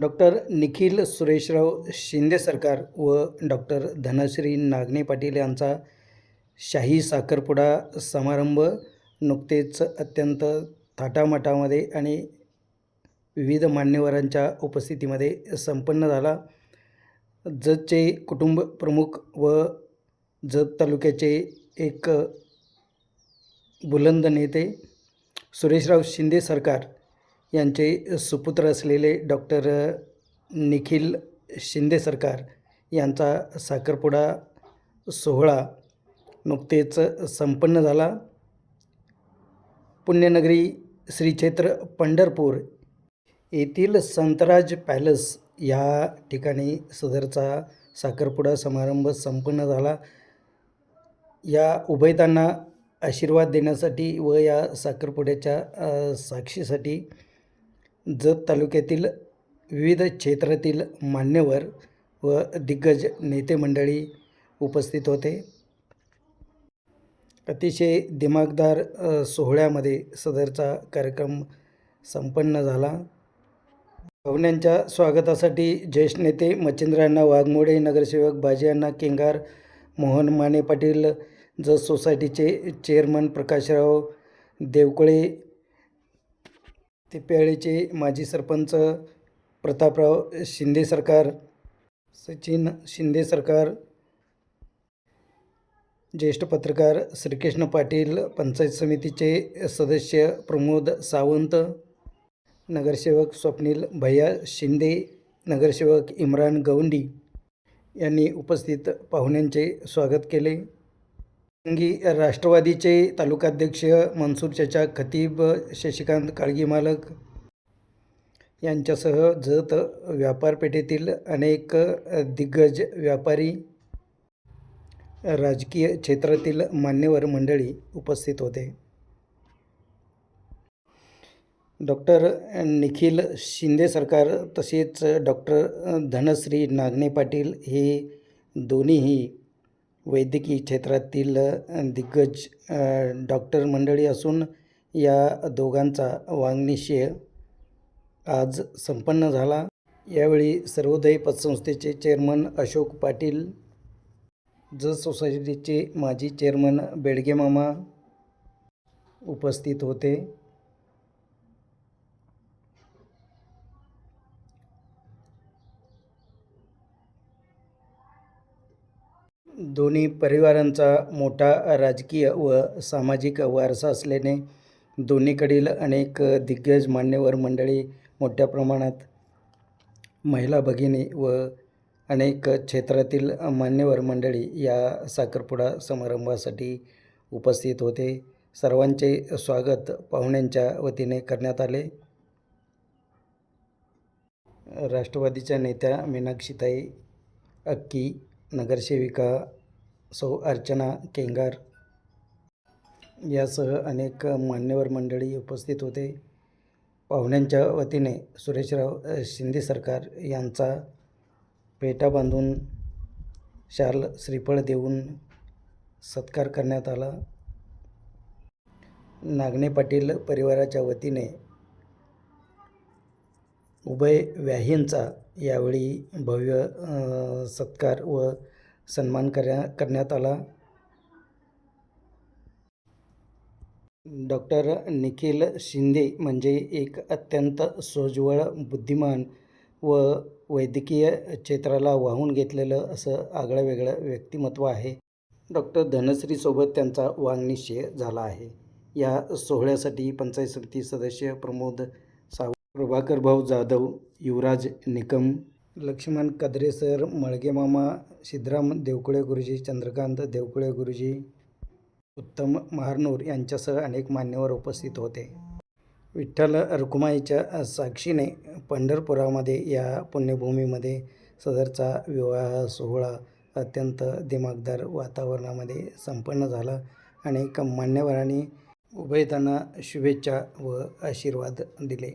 Doctor Nikhil Sureshrao Shinde सरकार व doctor Dhanashree Nagane Patil यांचा शाही साखरपुडा समारंभ नुकतेच अत्यंत थाटामाटामध्ये आणि विविध मान्यवरांच्या उपस्थितीमध्ये संपन्न झाला. जतचे कुटुंब प्रमुख व जत तालुक्याचे एक बुलंद नेते सुरेशराव शिंदे सरकार यांचे सुपुत्र असलेले डॉक्टर निखिल शिंदे सरकार यांचा साखरपुडा सोहळा नुकतेच संपन्न झाला. पुण्यनगरी श्री क्षेत्र पंढरपूर येथील संतराज पॅलेस या ठिकाणी सदरचा साखरपुडा समारंभ संपन्न झाला. या उभयतांना आशीर्वाद देण्यासाठी व या साखरपुड्याच्या साक्षीसाठी जत तालुक्यातील विविध क्षेत्रातील मान्यवर व दिग्गज नेते मंडळी उपस्थित होते. अतिशय दिमागदार सोहळ्यामध्ये सदरचा कार्यक्रम संपन्न झाला. पाहुण्यांच्या स्वागतासाठी ज्येष्ठ नेते मच्छिंद्रअण्णा वाघमोडे, नगरसेवक बाजीअण्णा केंगार, मोहन माने पाटील, जत सोसायटीचे चेअरमन प्रकाशराव देवकळे, तिप्याळीचे माजी सरपंच प्रतापराव शिंदे सरकार, सचिन शिंदे सरकार, ज्येष्ठ पत्रकार श्रीकृष्ण पाटील, पंचायत समितीचे सदस्य प्रमोद सावंत, नगरसेवक स्वप्नील भैया शिंदे, नगरसेवक इम्रान गवंडी यांनी उपस्थित पाहुण्यांचे स्वागत केले. राष्ट्रवादीचे तालुकाध्यक्ष मनसूर चाचा खतीब, शशिकांत काळगी मालक यांच्यासह जत व्यापारपेठेतील अनेक दिग्गज व्यापारी, राजकीय क्षेत्रातील मान्यवर मंडळी उपस्थित होते. डॉक्टर निखिल शिंदे सरकार तसेच डॉक्टर धनश्री नागणे पाटील हे दोन्हीही वैद्यकीय क्षेत्रातील दिग्गज डॉक्टर मंडळी असून या दोघांचा वाङ्निश्चय आज संपन्न झाला. यावेळी सर्वोदय पतसंस्थेचे चेअरमन अशोक पाटील, जत सोसायटीचे माजी चेअरमन बेडगे मामा उपस्थित होते. दोन्ही परिवारांचा मोठा राजकीय व सामाजिक वारसा असल्याने दोन्हीकडील अनेक दिग्गज मान्यवर मंडळी, मोठ्या प्रमाणात महिला भगिनी व अनेक क्षेत्रातील मान्यवर मंडळी या साखरपुडा समारंभासाठी उपस्थित होते. सर्वांचे स्वागत पाहुण्यांच्या वतीने करण्यात आले. राष्ट्रवादीच्या नेत्या मीनाक्षीताई अक्की, नगरसेविका सौ अर्चना केंगार यासह अनेक मान्यवर मंडळी उपस्थित होते. पाहुण्यांच्या वतीने सुरेशराव शिंदे सरकार यांचा पेटा बांधून शाल श्रीफळ देऊन सत्कार करण्यात आला. नागणे पाटील परिवाराच्या वतीने उभय व्याहींचा यावेळी भव्य सत्कार व सन्मान करण्यात आला. डॉक्टर निखिल शिंदे म्हणजे एक अत्यंत सोज्वळ, बुद्धिमान व वैद्यकीय क्षेत्राला वाहून घेतलेलं असं आगळंवेगळं व्यक्तिमत्व आहे. डॉक्टर धनश्रीसोबत त्यांचा वाङ्निश्चय झाला आहे. या सोहळ्यासाठी पंचायत समिती सदस्य प्रमोद सावंत, प्रभाकर भाऊ जाधव, युवराज निकम, लक्ष्मण कदरेसर, मळगे मामा, सिद्धराम देवकुळे गुरुजी, चंद्रकांत देवकुळे गुरुजी, उत्तम महारनूर यांच्यासह अनेक मान्यवर उपस्थित होते. विठ्ठल रखुमाईच्या साक्षीने पंढरपुरामध्ये या पुण्यभूमीमध्ये सदरचा विवाह सोहळा अत्यंत दिमागदार वातावरणामध्ये संपन्न झाला. अनेक मान्यवरांनी उभयतांना शुभेच्छा व आशीर्वाद दिले.